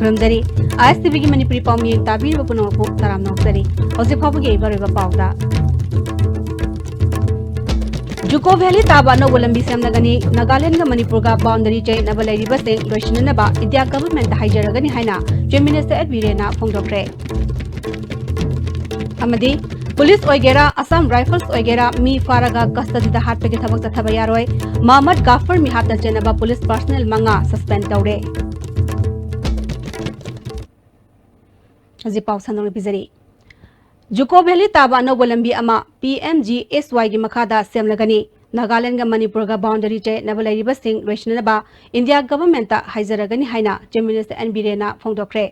खुरमजरी ISTV की मणिपुरी पाउमी ताबीर पुनमपु तराम नौजरी हौजे फाबगे बरेबा पाउदा Dzukou valley ताबा no लंबी सेमनगनी नागालैंड का मणिपुर का बाउंड्री चेक नबलैरी बसे लोइशननबा इंडिया गवर्नमेंट हाइजरगनी हाइना चीफ मिनिस्टर एडवीरेना फोंदोक्रे अमदी पुलिस ओइगेरा असम राइफल्स ओइगेरा मी फारागा कस्टडी दा हाटपे के थबक तथबा यारोय मोहम्मद गाफर मी हाथ चेनबा पुलिस पर्सनल मंगा सस्पेंड तौरे हजी पाउसन बिजरी जुको वैली ताबा अनौब लंबी अमा PMGSY की मखादा सेमलगनी नागालैंड का मणिपुर का बाउंड्री चे नबलैरिबा सिंह लोइशनबा इंडिया गवर्नमेंट हाइजरगनी हाइना चीफ मिनिस्टर एनबीरेना फोंदोक्रे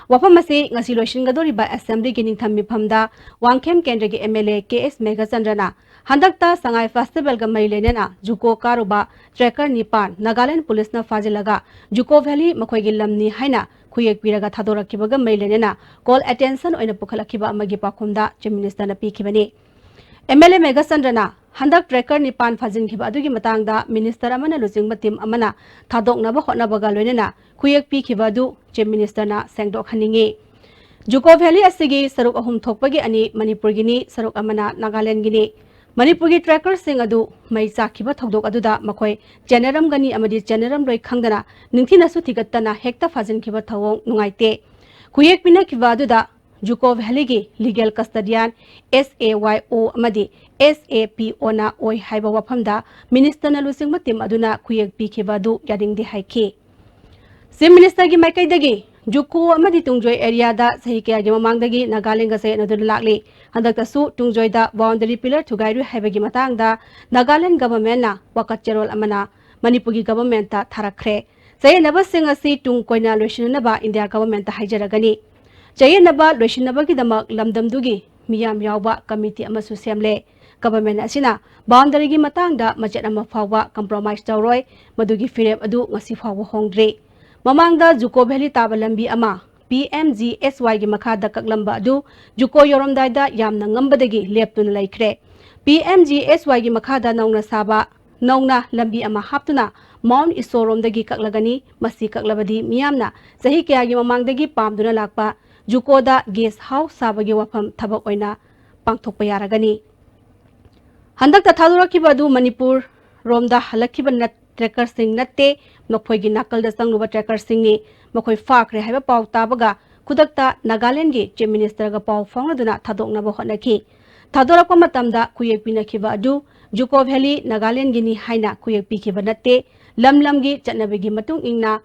वफम असे ngasi लोइशनगदोरिबा असेंबली की निंगथम मिफमदा वांगखेम केंद्र के MLA KS मेघचंद्रना हंदकता संगाई फेस्टिवल का मईलेना जुको कारुबा ट्रैकर निपान नागालैंड पुलिस न फाजिलगा जुको वैली मखोइगी लमनी हाइना खुयेक पिरगा थादोरखिबगा मईलेना कॉल अटेंशन ओइना पुखलखिबा अमगी पाखुमदा चीफ मिनिस्टर न पीखिबनी MLA मेघचंद्रना हंदक ट्रैकर निपान फाजिनखिबा अदुगी मतंगदा मिनिस्टर अमना लुजिंगबा टीम अमना थादोकनबा होटनबगा लोइनेना खुयेक पीखिबा दु चीफ मिनिस्टर ना सेंगदोखनिंगी जुको वैली असिगी सरुक अहुम थोकपगी अनि मणिपुर गिनी सरुक अमना नागालैंड गिनी मणिपुर की ट्रैकर सिंह अदु मई चाखिबा थौदोक अदुदा मखोय जेनरम गनी अमदी जेनरम लोइ खंगदना निंगथिनसु थिगत्तना हेक्ता फाजिनखिबा थवों नुंगाइते खुयेक पिनखिबा अदुदा जुको वैली की लीगल कस्टडियन SAYO अमदी SAPO ना ओइ हाइबा वफमदा मिनिस्टर ना लुसिंगबा टीम अदुना खुयेक पीखिबा दु यादिंगदि हाइखि चीफ मिनिस्टर की माइकैदगी जुको अमदी तुंगजोय एरिया दा सही कया गे ममांगदगी नागालैंड गसे नदुन लाक्ली हंदकतसु तुंगजोय दा बाउंड्री पिलर थुगाइरु हाइबगी मतंगदा नागालैंड गवर्नमेंट ना वकत चेरोल अमना मणिपुर की गवर्नमेंट ता थारखरे चयनबा सिंग असि तुंग कोइना लोइशननबा इंडिया गवर्नमेंट ता हाइजरगनी चयनबा लोइशनबगी दमक लमदमदुगी मियाम यावबा कमिटी अमसु सेमले गवर्नमेंट असिना बाउंड्री की मतंगदा मचेत अमा फावबा कंप्रोमाइज तौरोय मदुगी फिरेप अदु ngasi फावबा होंग्रे ममांगदा जुको वैली ताबा लंबी अमा PMGSY की मखादा ककलंबा अदु जुको योरमदाइदा यामना ngambadagi लेपतुन लैख्रे PMGSY की मखादा नौना साबा नौना लंबी अमा हाप्तुना माउंट इसोरोमदगी ककलगनी मसी ककलबदी मियामना सही कयागी ममांगदगी पामदुना लाकपा जुकोदा गेस्ट हाउस साबगी वफम थबक ओइना पांगथोकपा यारगनी हंदक थादोरखिबा अदु मणिपुर रोमदा हलखिबा नत ट्रैकर सिंह नत्ते मखोइगी नाकल संगुबा ट्रैकर सिंह ने मखोइ फाखरे हाइबा पाउ ताबगा खुदकता नागालैंड की चीफ मिनिस्टर का पाउ फाउंगदुना थादोकनबा होटनखि थादोरकपा मतमदा खुयेक पिनखिबा अदु जुको वैली नागालैंड गिनी हाइना खुयेक पिखिबा नत्ते लमलमगी चटनबगी मतुंग इंगना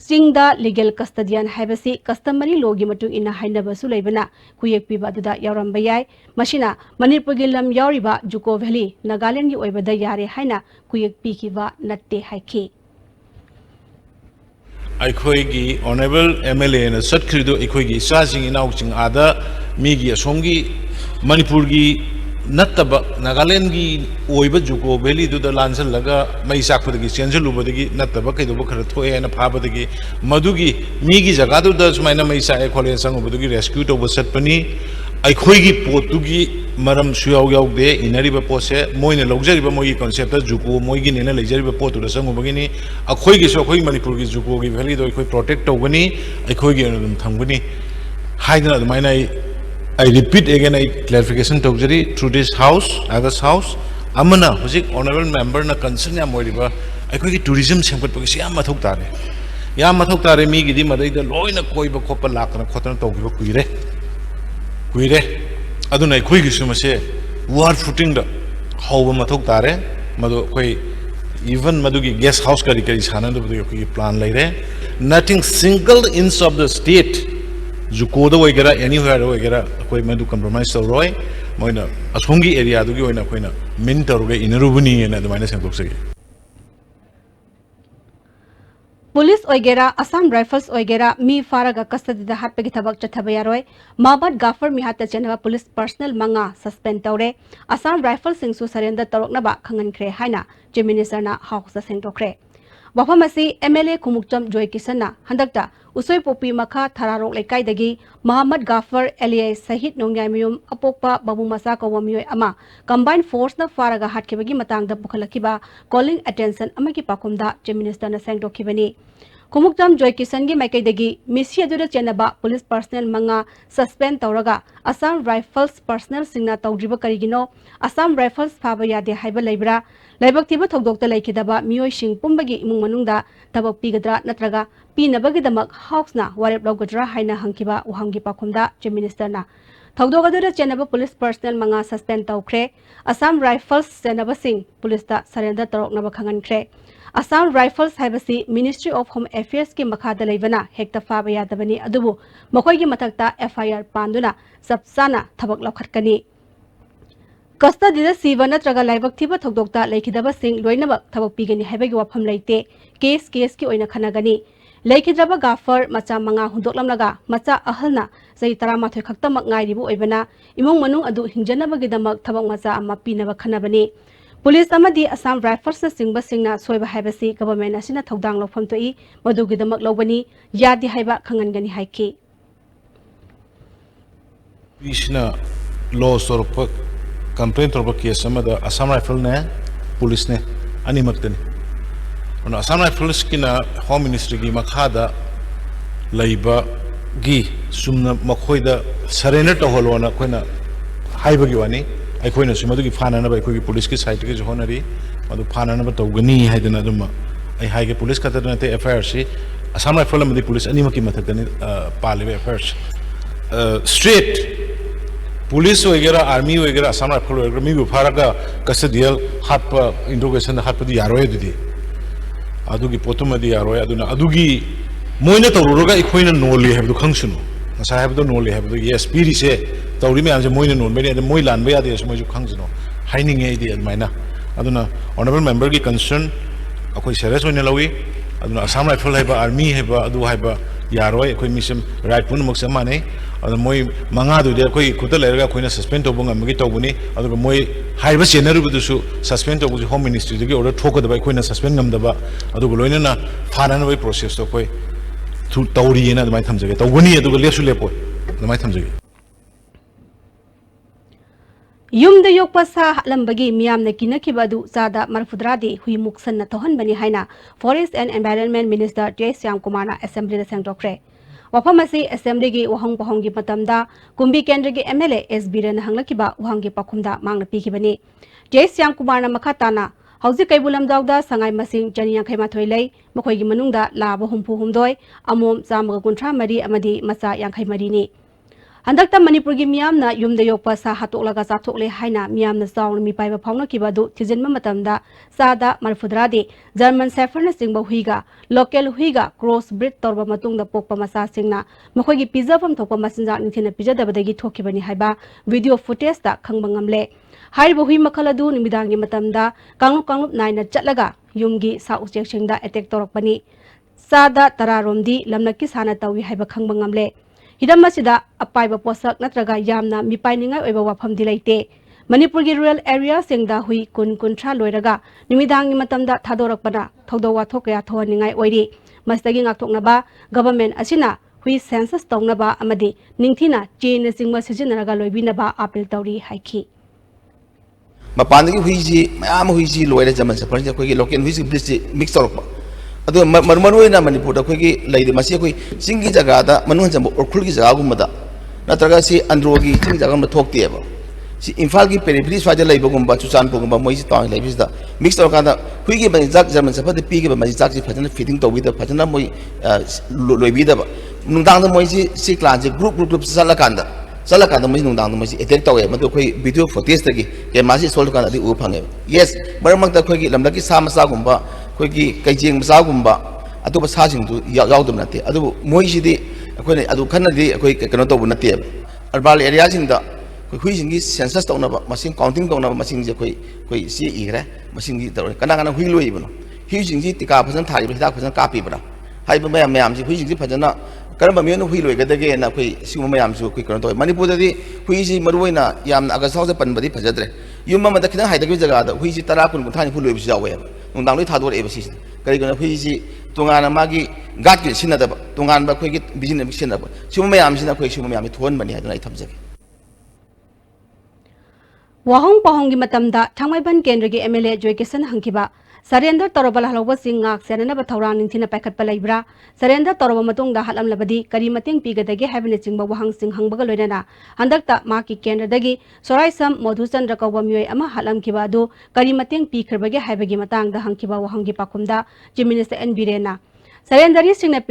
सिंगदा लीगल कस्टडियन हाइबसी कस्टमरी लॉ की मतुंग इना हाइनबसु लेबना खुयेक पिबा अदुदा यावरंबा याय मशिना मणिपुर की लम यावरिबा जुको वैली नागालैंड की ओइबदा यारे हाइना खुयेक पिखिबा नत्ते हाइखि अखोइगी ऑनरेबल MLA ने सटखरिदो अखोइगी इसासिंग इनाउचिंग आदा मीगी असोंगी मणिपुर की नत्तब नागालैंड की ओइब जुको वैली दुदा लांसलगा मई साखपदगी चेंजलुबदगी नत्तब कइदोब खर थोए न फाबदगी मदुगी मीगी जगादुदा सुमाइना मई साए खोले संगबदगी रेस्क्यू तोब सटपनी अखोइगी पोतुगी मरम सुयाव यावदे इनरिबा पोसे मोइने लौजरिबा मोइगी कॉन्सेप्ट जुको मोइगी नेना लेजरिबा पोतुदा संगबगिनी अखोइगी सो अखोइ मणिपुर की जुको की वैली दो अखोइ protect तौगनी अखोइगी अदुम थंगनी हाइदना अदुमाइना I repeat again, I clarification togjari through this house, August house. Amana, husik honorable member na concern ya moiriba. Aiko ki tourism sempat pagi siya mathok tare. Ya mathok tare mi gidi madai da loy na koi ba kopa lakna khotna togiba kuire. Adu na koi gisu mase war footing da hawa mathok tare. Madu koi even madu ki guest house kari sana do ki plan lai re. Nothing single inch of the state. जुकोदा वगैरह anywhere वगैरह कोई मैं compromise तौर रोय Moina असोंगी area दुगी ओइना Koyna मिन तौरगे इनरुबनी एना दमाइना सेंतोक्सगे police ओइगेरा Assam rifles ओइगेरा मी फारागा कस्टडी हाटपे थबक चथबा यारोय मोहम्मद गाफर मी हाथ चेनबा पुलिस पर्सनल मंगा सस्पेंड तौरे असम राइफल सिंगसु सरेंडर तौरकनबा खंगनख्रे हाइना चीफ मिनिस्टर ना हाउस सेंटोक्रे वफम असी MLA खुमुक्चम जोय किसना हंदकता उसोय पोपी मखा थरारोक लेकाइदगी मोहम्मद गाफर एलियास सहित नोंगामियुम अपोक्पा बाबू मसा कवमियोय अमा कंबाइन फोर्स न फारागा हाटकेबगी मतंगदा पुखलखिबा कॉलिंग अटेंशन अमगी पाकुमदा चीफ मिनिस्टर न सेंगदोखिबनी Kumuktam Joy Kisan gi maikaidagi misi adura chenaba police personnel manga suspend tawraga Assam Rifles personnel singna tawdriba karigino Assam Rifles phaba yade haiba leibra laibak tiba thogdokta laikidaba mioi sing pumbagi imung manungda tabak pigadra natraga pinabagi damak house na warep logadra haina hangkiba uhangi pakhumda chief minister na thogdogadura chenaba police personnel manga suspend tawkhre Assam Rifles chenaba sing police ta surrender taroknaba khangankre Assam Rifles haibasi Ministry of Home Affairs ki makhada leibana hekta faba yadabani adubu makoi gi mathakta FIR panduna sabsana thabak lokhatkani Custody da siva natraga laibak thiba thogdokta leikidaba sing loinabak thabak pigani haibagi wafam leite case ki oina khanagani leikidaba gafar macha manga hundoklamlaga macha ahalna zai tarama thoi khaktamak ngairibu oibana imong manung adu hinjanabagi damak thabak macha amma pinaba khanabani Police amadi Assam Rifles na singba singna soiba haibasi government asina thodang lofam toi madugidamak lobani yadi haiba khangangani haiki Isna law sorpa complaint sorpa case amada Assam Rifle ne police ne ani maktani ona Assam Rifles kina home ministry gi makhada laiba gi sumna makhoida surrender to holona koina haiba gi wani ꯑꯩꯈꯣꯏꯅ ꯁꯨꯃꯗꯨꯒꯤ ꯐꯥꯅꯅꯕ ꯑꯩꯈꯣꯏꯒꯤ ꯄꯨꯂꯤꯁꯀꯤ ꯁꯥꯏꯠꯇꯒꯤꯁꯨ ꯍꯣꯠꯅꯔꯤ ꯃꯗꯨ ꯐꯥꯅꯅꯕ ꯇꯧꯒꯅꯤ ꯍꯥꯏꯗꯅ ꯑꯗꯨꯝ ꯑꯩ ꯍꯥꯏꯒꯦ police ꯈꯛꯇꯗ ꯅꯠꯇꯦ ꯑꯦꯐ.ꯑꯥꯏ.ꯑꯥꯔ.ꯁꯤ ꯑꯁꯥꯝ ꯔꯥꯏꯐꯜ ꯑꯃꯗꯤ ꯄꯨꯂꯤꯁ ꯑꯅꯤꯃꯛꯀꯤ ꯃꯊꯛꯇꯅꯤ ꯄꯥꯜꯂꯤꯕ ꯑꯦꯐ.ꯑꯥꯏ.ꯑꯥꯔ.ꯁꯤ ꯁ꯭ꯇ꯭ꯔꯦꯠ ꯄꯨꯂꯤꯁ ꯑꯣꯏꯒꯦꯔꯥ ꯑꯥꯔꯃꯤ ꯑꯣꯏꯒꯦꯔꯥ ꯑꯁꯥꯝ ꯔꯥꯏꯐꯜ ꯑꯣꯏꯒꯦꯔꯥ ꯃꯤꯕꯨ ꯐꯥꯔꯒ ꯀꯁꯇꯗꯤꯌꯦꯜ ꯍꯥꯠꯄ ꯏꯟꯇ꯭ꯔꯣꯒꯦꯁꯟꯗ ꯍꯥꯠꯄꯗꯤ ꯌꯥꯔꯣꯏ ꯑꯗꯨꯗꯤ ꯑꯗꯨꯒꯤ ꯄꯣꯠꯇꯨꯃꯗꯤ ꯌꯥꯔꯣꯏ ꯑꯗꯨꯅ ꯑꯗꯨꯒꯤ ꯃꯣꯏꯅ ꯇꯧꯔꯨꯔꯒ ꯑꯩꯈꯣꯏꯅ ꯅꯣꯜꯂꯤ ꯍꯥꯏꯕꯗꯨ ꯈꯪꯁꯅꯨ ꯉꯁꯥꯏ ꯍꯥꯏꯕꯗꯣ ꯅꯣꯜꯂꯤ ꯍꯥꯏꯕꯗꯣ ꯌꯦꯁ ꯄꯤꯔꯤꯁꯦ ꯇꯧꯔꯤ ꯃꯌꯥꯝꯁꯦ ꯃꯣꯏꯅ ꯅꯣꯟꯕꯩꯅꯤ ꯑꯗ ꯃꯣꯏ ꯂꯥꯟꯕ ꯌꯥꯗꯦꯁꯨ ꯃꯣꯏꯁꯨ ꯈꯪꯁꯅꯨ 하이닝에 이디 얼마나 아두나 honorable member 기 concern 아코이 serious 오이나 라위 아두나 아삼 라이플 해봐 army 해봐 아두 해봐 야로이 아코이 미심 right 분 먹서 마네 아두 모이 망아두데 아코이 구들 레가 코이나 suspend 또 봉가 먹이 또보니 아두가 모이 하이버 제너르부두수 suspend 또 부지 home ministry 기 order ঠোকদবা 코이나 suspend 감দ바 아두고 로이나 파나는 왜 process 또 코이 투 타우리에나 마이 탐저게 또보니 아두가 레수 레포 마이 탐저게 Yumda yokpa sa lambagi miyam na kinakibadu zada marfudradi hui muksan na tohan bani haina Forest and Environment Minister J. Syam Kumar na Assembly da sangdokre. Wapamasi Assembly gi wahong pahong gi matamda kumbi kendra gi MLA SB na hanglakiba wahang gi pakumda mangna pikibani. J. Syam Kumar na makatana hauzi kaibulam dawda sangai masing janiyang kay mathoylay makoy gi manungda laba humpu humdoy amom zamaga kuntra mari amadi masa yang kay marini. Handakta Manipuri gi miyamna yumda yokpa sa hatolaga chathokle haina miyamna chawna mi paiba phawna kibadu thijinma matamda sada marfudradi German Shepherd na singba huiga local huiga cross breed torba matungda pokpa masa singna makhoi gi pizafam thokpa masinja nithina pijadabadagi thokibani haiba video footage ta khangba ngamle haiba hui makhaladu nimidangi matamda kanglup naina chatlaga yumgi sa uchek singda attack torokpani sada tararomdi lamnaki sana tawi haiba khangba ngamle Hidamasida apaiba posak natraga yamna mipainingai oiba wafam dilaite Manipur gi rural area singda hui kun kuntra loiraga nimidangi matamda thadorakpana thogdawa thokya thoningai oiri mastagi ngakthoknaba government asina hui census tongnaba amadi ningthina chain singma sijinaraga loibinaba appeal tawri haiki mapandagi huiji mayam huiji loira jaman sa parja kogi local huiji blitz mix torokpa adu marmaroi Manipur da kogi laide masi koi singi jaga da manu jambo orkhul gi jaga gumada natraga si androgi singi jaga ma thokti eba si imphal gi periphery swaja laiba gumba chuchan gumba moi si tang laibis da mix tor kada hui gi bani jak jaman sa phade pi gi bani jak si phajana fitting to with da phajana moi loibi da nungdang da moi si class group sala kanda moi nungdang da moi si attack to e madu koi video footage da gi ke masi sol kana di u phange yes baramak da koi gi lamlaki samasa gumba koigi kaijeng masagumba atuba sajing du yaudum nate adu moisidi akoi adu khanadi akoi kano to bunate urban area jing da koi huijing gi census to na machine counting to na machine je koi si igre machine gi to kana hui loi ibno huijing ji tika phajan thari bi dak phajan kapi bra haiba mayam ji huijing ji phajana karamba meno hui loi gadage na koi simu mayam ju koi kano to Manipur da di huiji maruina yam aga sawse panbadi phajadre yumma ma da khina haidagi jaga da huiji tara kun thani hu loi bi jawe nungdang loi thador eba si kari gona huiji tungana magi gat ki sinada tungan ba khoi gi business sinada simu mayam sina khoi simu mayam thon bani haduna thamjage Wahong pahong gi matamda Thangmaiban Kendra gi MLA Joy Kisan hangkiba Surrender torobala halawba singak senana ba thawrang ningthina paikhat palaibra surrender toroba matung da halam labadi kari mating pigadagi habine chingba wahang sing hangbaga loinana handakta maki kendra dagi sorai sam modhuchandra kawba mioi ama halam kiba adu kari mating pikhrbagi habagi matang da hangkiba wahanggi pakumda chief minister N Birena surrenderi singna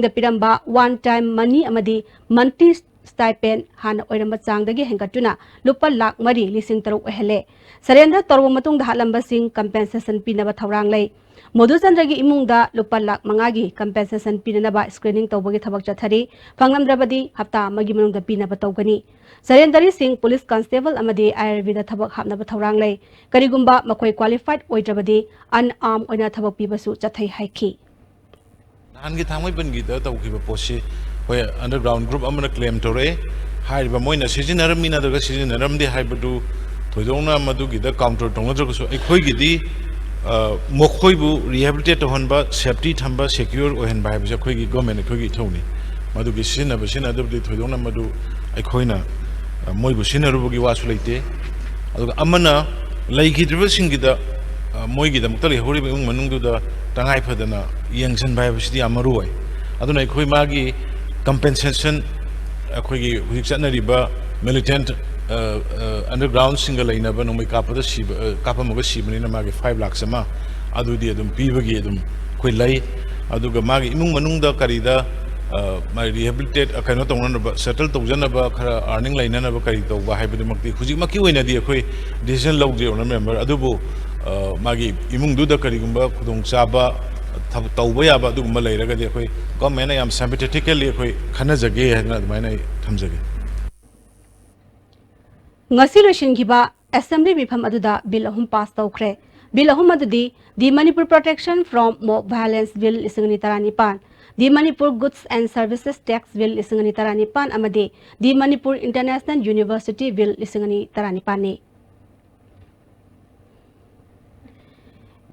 piramba one time money amadi monthly stipend hana oiramba changdagi hengatuna lupa lakh mari lising taruk ehele surrender torwa matung da halamba sing compensation pinaba thawrang lei modhuchandragi imungda lupa lakh mangagi compensation pinaba screening tawbagi thabak chathari phanglamdrabadi hafta amagi manungda pinaba tawgani surrenderi sing police constable amadi IRB da thabak hapnaba thawrang lei karigumba makoi qualified oidrabadi unarmed oina thabak pibasu chathai haiki Hangi thamai bangi da tawkiba posi hoy underground group amana claim tore haiba moina sijinaramina daga sijinaramdi haibadu thoidongna madugi da counter tongna so ekhoi gidi mokhoibu rehabilitate honba safety thamba secure ohenba haibja khoi gi government khoi gi thoni madugi sinaba sinadabdi thoidongna madu ekhoina moibu sinarubugi wasu leite aduga amana leigidriba singida moigi da muktali hori bing manungdu da tangai phadana yangsan bai bsidi amaru ai aduna khoi magi compensation khoi gi huik chanariba militant underground single line ba nomai kapada si kapamaga sibani na magi 5 lakh sama adu di adum pibagi adum khoi lai aduga magi imung manungda karida mai rehabilitate kaino tongna ba settle tawjana ba khara earning line na ba kari tawba haibadi makti hujik maki oina di khoi decision logde ona member adubu magi imung du da karigumba khudong chaba tawba yaba adugumba leiragadi khoi government yam sympathetically khoi khanajage hana admaina thamjage ngasi loishingiba assembly mifam aduda bill ahum pass tawkhre bill ahum adudi the Manipur protection from mob violence bill isingni taranipan the Manipur goods and services tax bill isingni taranipan amade the Manipur International University bill isingni taranipan ni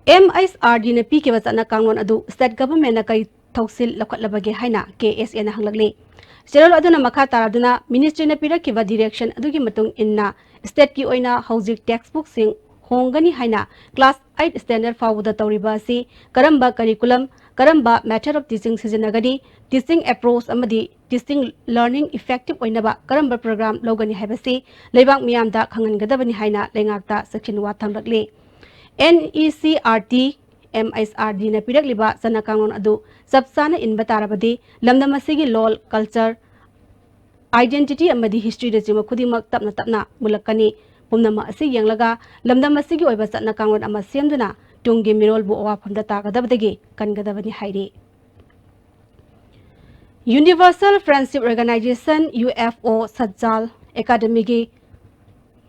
MSRD na pi ke wachana kanglon adu state government na kai thausil lakhatlabage haina KSA na hanglagle Serol aduna makha taraduna ministry na pira kiba direction adugi matung inna state ki oina housing textbook sing hongani haina class 8 standard fawuda tawriba si karamba curriculum karamba matter of teaching sijanagadi teaching approach amadi teaching learning effective oina ba karamba program logani haibasi leibak miyamda khangangadabani haina lengakta section wa thamlakle NECRT MSRD na piragliba sanakangon adu sabsana inba tarabadi lamdamasigi lol culture identity amadi history da jima khudimak tapna mulakani pumnama asi yanglaga lamdamasigi oiba sanakangon ama semduna tunggi mirol bu awafamda tagadabdagi kangadabani hairi Universal Friendship Organization UFO Sajjal Academy gi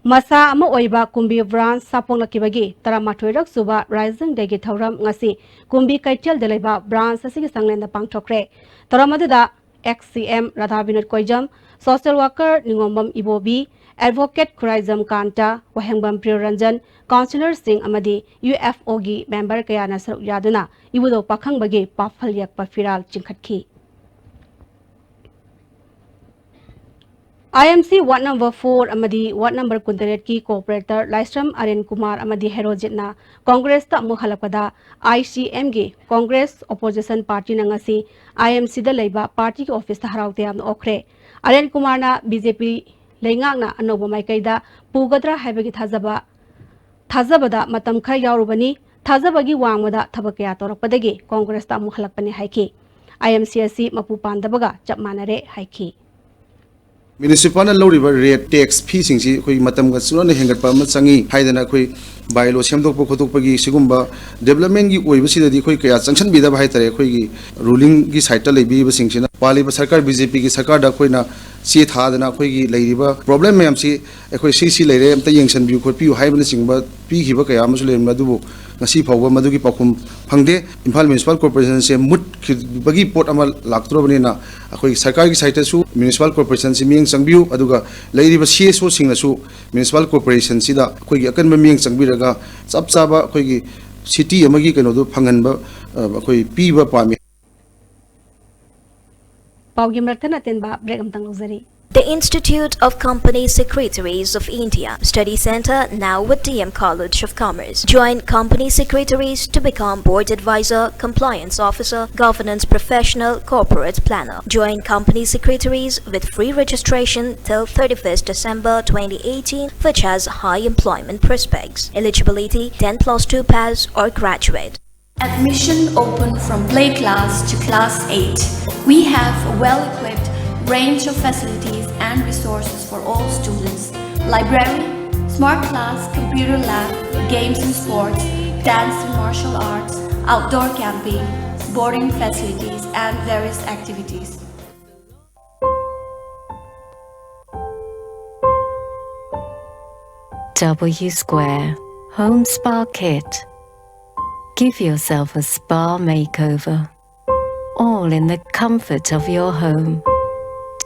Masa ama oiba kumbi branch sapong lakibagi taramathoi rak suba rising degi thauram ngasi kumbi kaitel delaiba branch asigi sanglenda pangthokre taramadada XCM Radha Vinod Koijam social worker Ningombam Ibobi advocate Khuraijam Kanta Wahengbam Priyaranjan councillor Singh amadi UFO gi member kayana saruk yaduna ibudo pakhang bagi pafal yak pafiral chingkhatki IMC Ward number 4 amadi Ward number Kundaret ki cooperator Laisram Aryan Kumar amadi Herojitna Congress ta muhalapada ICM gi Congress opposition party na ngasi IMC da leiba party ki office ta haraute am okre Aryan Kumar na BJP leingak na anoba maikaida pugadra haibagi thazabada matam khar yaurubani thazabagi wangmada thabakya torakpadagi Congress ta muhalakpani haiki IMC asi mapu pandabaga chapmanare haiki Municipal loriba rate tax fee singsi koi matam ga suno hengat pa matsangi haidana koi bylaw semdok khotok pagi sigumba development gi oiba sidadi koi kaya sanction bida bhai tare koi gi ruling gi side ta lebi ba singsina pali ba sarkar BJP gi sarkar da koi na si thadana koi gi leiriba problem me amsi koi si leire amta yengsan bi khot pi haibana singba pi gi ba kaya amasule madubu ngasi phawba madugi pakhum phangde Imphal Municipal Corporation se mut bagi pot amal laktro banina akoi sarkar gi side su Municipal Corporation se mieng sangbiu aduga leiriba CSO singna su Municipal Corporation sida koi gi akan mieng sangbiraga chap chaba koi gi city amagi kano du phanganba koi piba pami Paugi mertana tenba break amtang lozari The Institute of Company Secretaries of India Study Center, now with DM College of Commerce. Join company secretaries to become board advisor, compliance officer, governance professional, corporate planner. Join company secretaries with free registration till 31st December 2018, which has high employment prospects. Eligibility 10+2 pass or graduate. Admission open from play class to class 8. We have a well-equipped range of facilities and resources for all students. Library, smart class, computer lab, games and sports, dance and martial arts, outdoor camping, boarding facilities, and various activities. W Square Home Spa Kit. Give yourself a spa makeover, all in the comfort of your home.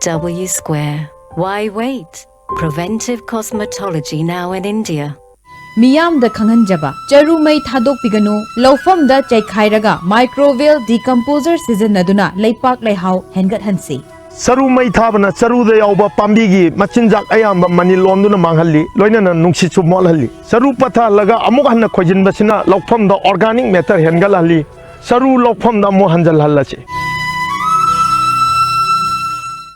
W Square. Why wait? Preventive cosmetology now in India. Miyamda Khanganjaba, Charumai Thadok Piganu, Lofam da Chaikhiraga, Microveil Decomposer Season Naduna, Laypak Layhau, Hengat Hansi. Saru mai thabana saru de yauba pambigi machinjak ayamba mani lomduna manghalli loinana nungsichu molhalli saru patha laga amuk hanna khojin basina lokpham da organic matter hengalhalli saru lokpham da mo hanjal hallachi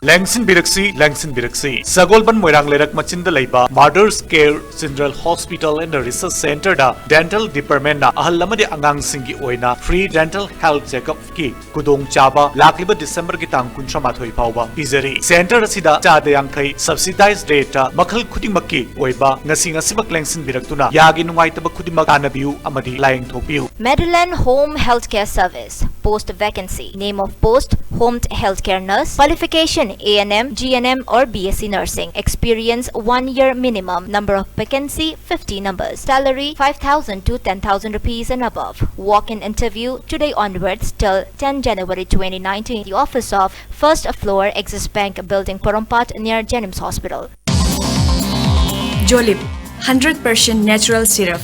Langsin Biraksi, Sagolban Moirang Lerak Machinda Laiba, Mother's Care Central Hospital and Research Center da Dental Department na Ahalamadi Angang Singi Oina, Free Dental Health Checkup ki Kudong Chaba, Lakliba December ki tang kuntra mathoi pauba, Pizari, Center Sida Chade Yankai, Subsidized Data, Makal Kudimaki, Oiba, Ngasibak Langsin Biraktuna, Yagi Nuaitaba Kudimak Anabiu, Amadi, Lying Topiu. Medellin Home Healthcare Service. Post vacancy. Name of post, Home Healthcare Nurse. Qualification, A&M, GNM or BSc Nursing. Experience 1 year minimum. Number of vacancy 50 numbers. Salary 5,000 to 10,000 rupees and above. Walk-in interview today onwards till 10 January 2019. The office of first floor Axis Bank Building Porompat near Jenims Hospital. Jolib 100% natural syrup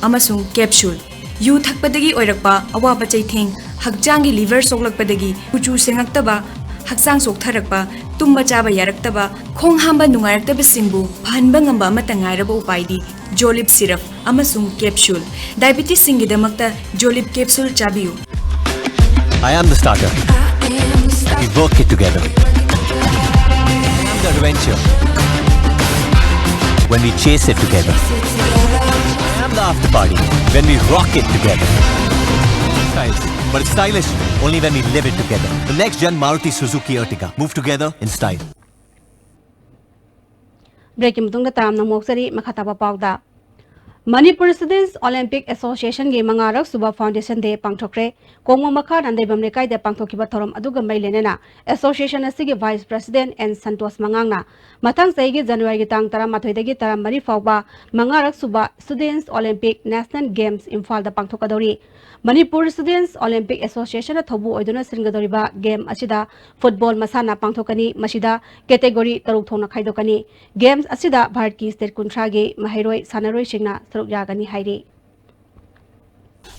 amasung capsule. Yu thakpadagi oirakpa awaba chaitheng hakjangi liver soklakpadagi kuchu sengaktaba haksang soktharakpa tumba chaba yaraktaba khong hamba nungaraktaba singbu phanba ngamba amata ngairaba upaidi Jolib syrup amasung capsule. Diabetes singidamakta Jolib capsule chabiyu. I am the starter. We work it together. I am the adventure. When we chase it together. I am the after party. When we rock it together. Styles. But it's stylish only when we live it together. The next gen Maruti Suzuki Ertiga. Move together in style. Breaking Mutunga Tam Namoksari Makataba Pauda. Manipur Students Olympic Association Ge Mangarak Suba Foundation De Pangtokre, Kongo Makar and Debamlekai de Pangtokiba Torom Aduga Mailenena, Association Asigi Vice President and Santos Manganga, Matang Saigi January Tang Tara Matwedegi Tara Marifauba, Mangarak Suba Students Olympic National Games in Falda Pangtokadori. Manipur Students Olympic Association Thobu Oiduna Singadoriba Game Asida Football Masana Pangtokani Mashida Category Tarukthona Kaidokani Games Asida Bharti State Kuntragi Mahiroi Sanaroi Shingna Tarukjagani Hairi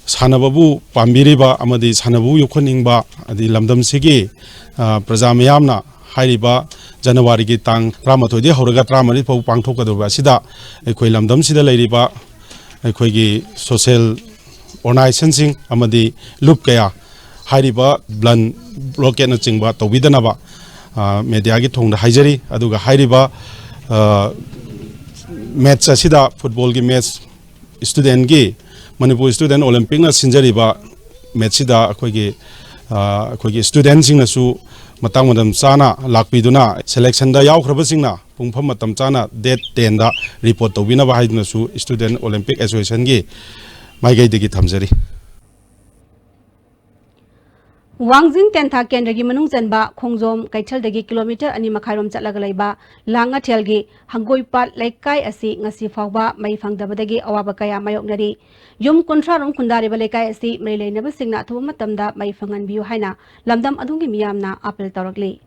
Sanababu Pambiriba Amadi Sanabu Yukoningba Adi Lamdam Sigi Prazamayamna Hairiba January ki tang Ramatodi Horaga Ramari Po Pangtokadova Sida Ekoi Lamdam Sida Ladiba Ekoigi Social Organizing Amadi Loop Kaya Hairiba Blan Rocket Chingba Tobidanaba Mediagi Tong the Hajari Aduga Hairiba match Asida football gi match student gi Manipur student Olympic na Sinjariba match da akoigi student sing na su matang madam chana lakpiduna selection da yaukraba singna pungpham matam chana date 10 da report tobina ba haiduna su student Olympic association gi Maigai degi thamjari Wangjing Tentha Kendagi Manung Zanba Khongjom Kaichal degi kilometer ani makhairom chatlaga laiba langa thelgi hangoipat laikai asi ngasi fawba mai phangdabadagi awaba kaya mayoknari yum kontrarom khundari ba laikai asi maileina singna thu matamda mai phangan biu haina lamdam adungi miyamna apel tarakli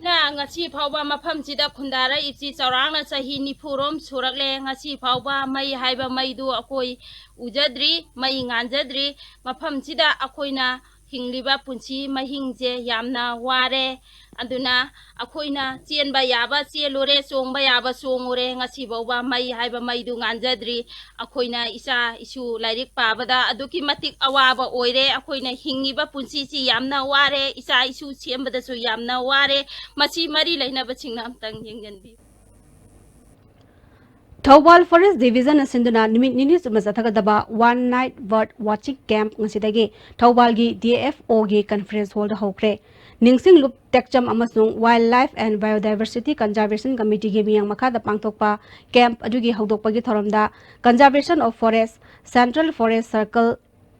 na ngasi phawba mafam chida khundara ichi chaurangna chahi nipurom surakle ngasi phawba mai haiba mai du akoi ujadri mai nganjadri mafam chida akoina हिंगलिबा पुंसी महिंगजे यामना वारे अदुना अखोइना चेनबा याबा चेलोरे Chongba याबा चोंगोरे ngasi bawba mai haiba mai du nganjadri अखोइना इसा issue lyric पाबदा अदुकी मतिक अवाबा ओइरे अखोइना हिंगिबा पुंसी ची यामना वारे इसा issue सेमबदसु यामना वारे मसी मरी लेनाबा छिंगना amtang yengenbi Thawal Forest Division asinduna nimit nini sumasathakadaba one night bird watching camp ngasidagi Thawal gi DFO gi conference hall da hokre Ningsing Loop Tekcham amasung Wildlife and Biodiversity Conservation Committee gi miyang makada pangtokpa camp adugi hawdokpa gi thoramda Conservation of Forest Central Forest Circle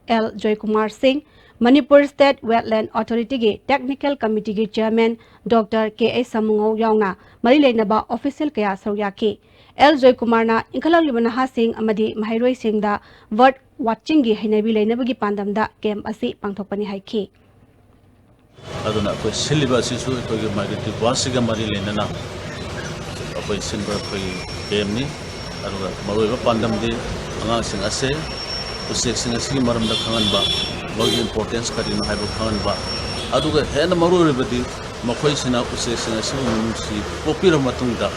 L Joy Kumar Singh Manipur State Wetland Authority gi Technical Committee gi Chairman Dr. K.A. Samungo yauna mari leinaba official kaya saryaki L Joy Kumar na inkalang lima na hasing amadi mahiroy singda bird watching gi hinabi lainabagi pandamda camp asi pangthokpani haiki aduna ko siliba sisu ko ge magiti wasiga mari lenana ko sinba ko game ni aruga maroi ba pandam de anga sing ase ko sing ase maram da khangan ba very importance kari na haibo khangan ba aduga hena maroi badi makhoi sina ko sing ase mu si popira matungda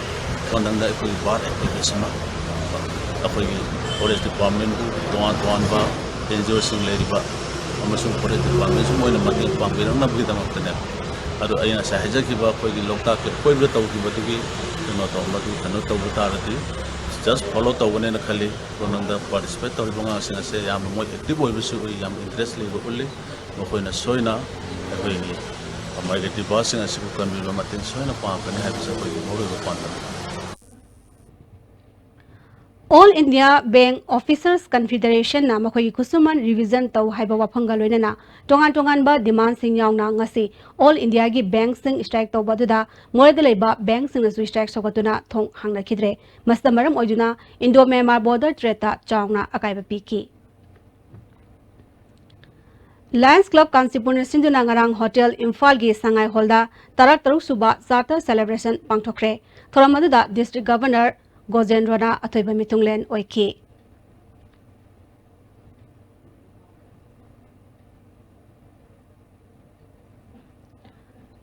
pandang da ko bar application ma apoi forest department ko tuan ba danger sing leri ba amasung forest department mo na mating pambirang na bidang tane ado ayana sa hajakiba ko gi lokta ke koi bra taw ki batugi no taw matu kanu taw butarati just follow taw ne na khali ronang da participate taw bonga singa se yam mo active boy bisu yam interest le go ulli mo ko na soina ko ni amai ge ti basing asiku kan bi matin soina pa kan ha bisa ko mo ro pa All India Bank Officers Confederation na makhoi kusuman revision tau haiba wafanga loinana tongan ba demand sing yauna ngasi All India gi bank sing strike tau baduda ngorde leiba bank sing na strike sogatuna thong hangna khidre masta maram ojuna Indo Myanmar border treta chauna akaiba piki Lions Club Kansipur Sinduna ngarang Hotel Imphal gi Sangai Holda tarak taruk suba charter celebration pangthokre thoramadu District Governor Gojendrana Athoiba Mitunglen Oiki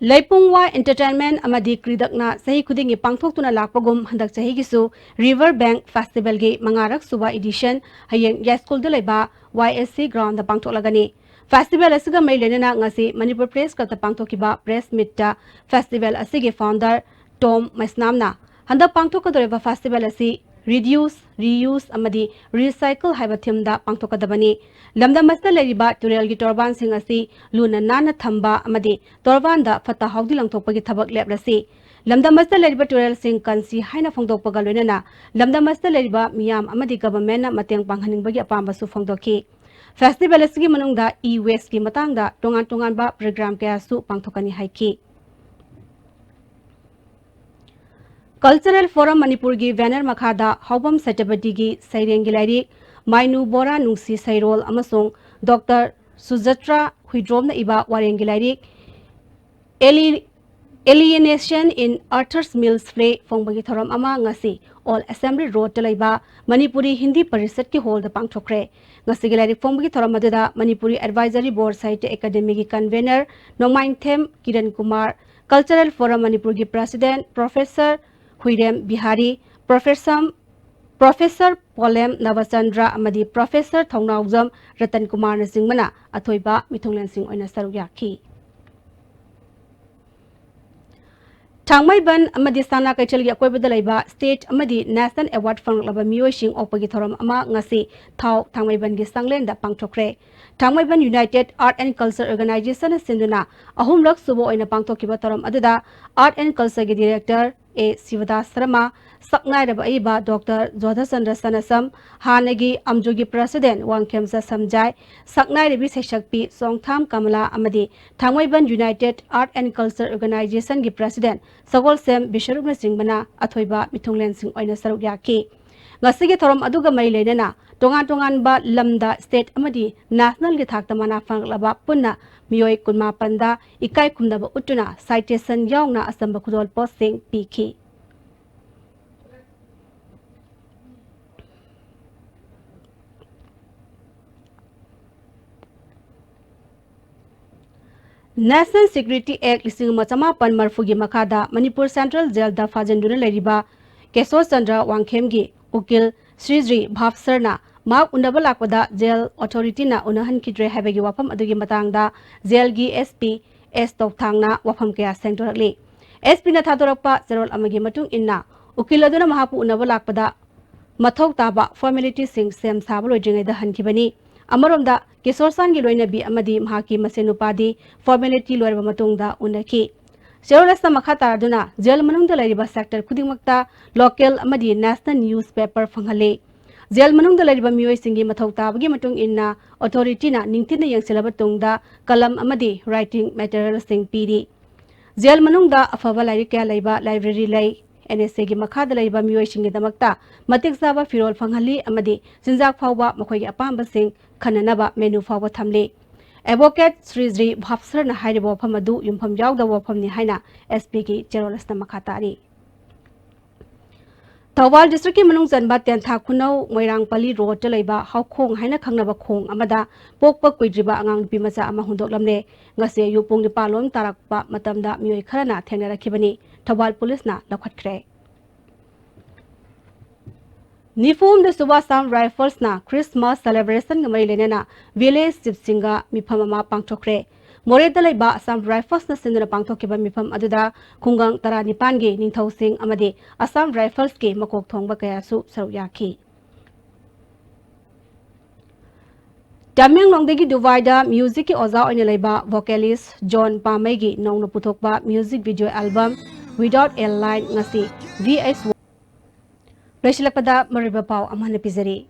Leipungwa Entertainment amadi kridakna sahi khudingi pangthoktuna lakpagum handak sahi gisu River Bank Festival gi mangarak suba edition hayeng ya school da leba YSC ground da pangthoklagani Festival asiga mailenana ngasi Manipur Press Club da pangthokiba press meet ta festival asigi founder Tom Maisnamna Handa pangthokadoreba festival asi reduce, reuse amadi recycle haiba thimda pangthokadabani lamdam masta leriba turel gi torban sing asi luna nana thamba amadi torban da fata haudi langthokpagi thabak leprasi lamdam masta leriba turel sing kansi haina phongdokpaga loinana lamdam masta leriba miyam amadi government na mateng panghaningbagi apamba su phongdoki festival asigi manungda e-waste ki matangda tongan ba program kaya su pangthokani haiki Cultural Forum Manipur gi banner makhada Haubam Satabati gi Saireng Gilari Mainu Bora Nungsi Sairol amasung Dr. Sujatra Huidrom na iba Wareng Gilari Alienation in Arthur's Mills Play Fongbagi Thoram ama ngasi All Assembly Road talaiba Manipuri Hindi Parisat ki hall da pangthokre ngasi gilari Fongbagi Thoram adada Manipuri Advisory Board Site Academy gi convener Nomain Them Kiran Kumar Cultural Forum Manipur gi President Professor Huirem Bihari, Professor Polem Navachandra amadi Professor Thongnaujam Ratan Kumar Singmana Athoiba Mithunglen Singh oina saruyaki. Thangmai ban amadi sana kaichal gi akoibada laiba state amadi national award fanglaba miyoi sing opagi thoram ama ngasi thau thangmai ban gi sanglen da pangthokre thangmai ban United Art and Culture Organization sinduna ahumlak subo oina pangthokiba thoram aduda Art and Culture gi director A. Sivadas Sharma, Saknai Rabaiba Dr. Jodhachandra Sanasam, Hanagi Amjogi President Wangkemsa Samjai, Saknai Rabi Seshakpi, Songtham Kamala Amadi, Thangwaiban United Art and Culture Organization gi President, Sagol Sem Bisharubna Singbana, Athoiba Mithunglen Singh Oina Sarugyaki. Ngasigi thorom aduga mai lenana, tongan ba lamda state amadi national gi thakta mana fanglaba punna Miyoi Kunma Panda, Ikai Kumdaba Utuna, citation Yauna Asamba Kudol Posting, PK. National Security Act lising macama pan marfugi makada Manipur Central Jail da fajanduna leriba Keso Chandra Wangkhemgi ukil Sri Bhavsarna mak undaba lakpada jail authority na unahan kidre habegi wafam adugi matangda jail gi SP S Tokthangna wafam kaya sengtorakli SP na thadorakpa serol amagi matung inna ukil aduna mahapu undaba lakpada mathok taba formality sing sem sablo jingai da hankibani Amaromda Kisorsan gi loina bi amadi mahaki masenupadi formality loirba matungda unaki Serolasta makata aduna jail manungda lariba sector khudingmakta local amadi national newspaper fanghale jail manungda lariba mioi singi mathok tabagi matung inna authority na ningtina yangselaba tungda kalam amadi writing material sing pidi jail manungda afaba lairi kya laiba library lai NSA gi makhada laiba mioi singi damakta matik zaba firol fanghali amadi sinjak phawba makhoi apamba sing khananaba menu phawba thamle Advocate Sri Bhavsar na hairibo phamadu yumpham yawda waphamni haina SP ki Cherolasta makhatari Thawal district ki manung janba tentha khunau Moirangpali road ta leiba haukhong haina khangnaba khong amada pokpa kuidriba angang bimacha ama hundoklamne ngase yupung ni palom tarakpa matamda mioi kharana thengnarakhibani Thawal police na lakhatkre Nifum the Subasam Rifles na Christmas celebration ngamai lenena village sipsinga mifamama pangthokre Moreda laiba Assam Rifles na sinduna pangthokiba mifam aduda khungang tara nipan gi ningthau sing amade Assam Rifles ke makok thongba kaya su saruyaki Tamenglong degi Duvaida music ki oza oine laiba vocalist John Pamai gi nongno puthokba music video album Without a Line ngasi VS Reshilakpada Mariba Pau Amana Pizari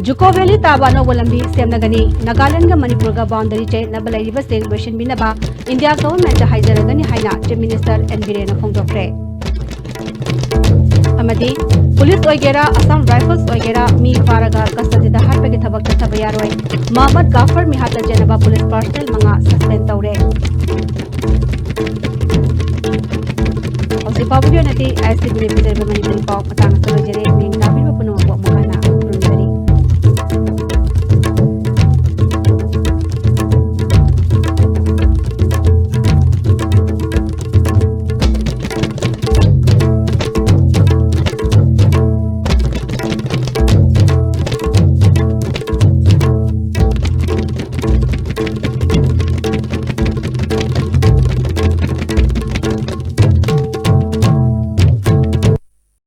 Juko Valley Taba no Walambi Semnagani Nagaland ga Manipur ga boundary che Nabalai River State Version Binaba India government Haijaragani Haina Chief Minister Envire na Fongdokre Amadi Police Oigera Assam Rifles Oigera Mi Faraga Custody da Harpegi Tabak Tabayaroi Mohammed Gafar Mihata Jenaba Police Personnel Manga suspend Taure Pablo nati ICB representative Manipuri Pau patang solo jere ming